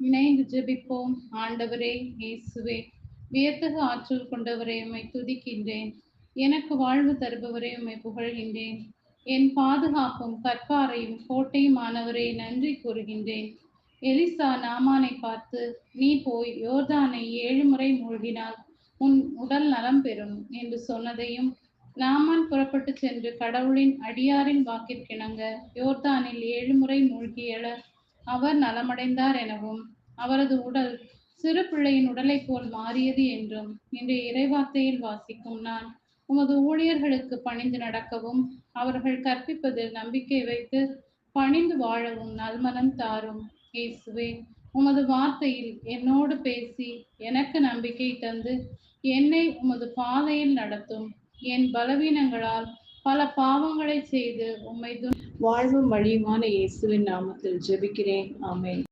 இணைந்து ஜெபிப்போம். ஆண்டவரே இயேசுவே, வியத்தகு ஆற்றல் கொண்டவரே, உம்மை துதிக்கின்றேன். எனக்கு வாழ்வு தருபவரே, உம்மை புகழ்கின்றேன். என் பாதுகாப்பும் கற்பாரையும் கோட்டையுமானவரே, நன்றி கூறுகின்றேன். எலிசா நாமானை பார்த்து, நீ போய் யோர்தானை 7 முறை மூழ்கினால் உன் உடல் நலம் பெறும் என்று சொன்னதையும், நாமான் புறப்பட்டு சென்று கடவுளின் அடியாரின் வாக்கிற்கிணங்க யோர்தானில் 7 முறை மூழ்கி எழ அவர் நலமடைந்தார் எனவும், அவரது உடல் சிறு பிள்ளையின் உடலைப் போல் மாறியது என்றும் இன்றைய இறைவார்த்தையில் வாசிக்கும் நான் உமது ஊழியர்களுக்கு பணிந்து நடக்கவும், அவர்கள் கற்பிப்பதில் நம்பிக்கை வைத்து பணிந்து வாழவும் நல்மனம் தாரும். இயேசுவே, உமது வார்த்தையில் என்னோடு பேசி எனக்கு நம்பிக்கை தந்து என்னை உமது பாதையில் நடத்தும். என் பலவீனங்களால் பல பாவங்களை செய்து உம்மை வாழ்வும் வழியுமான இயேசுவின் நாமத்தில் ஜெபிக்கிறேன். ஆமென்.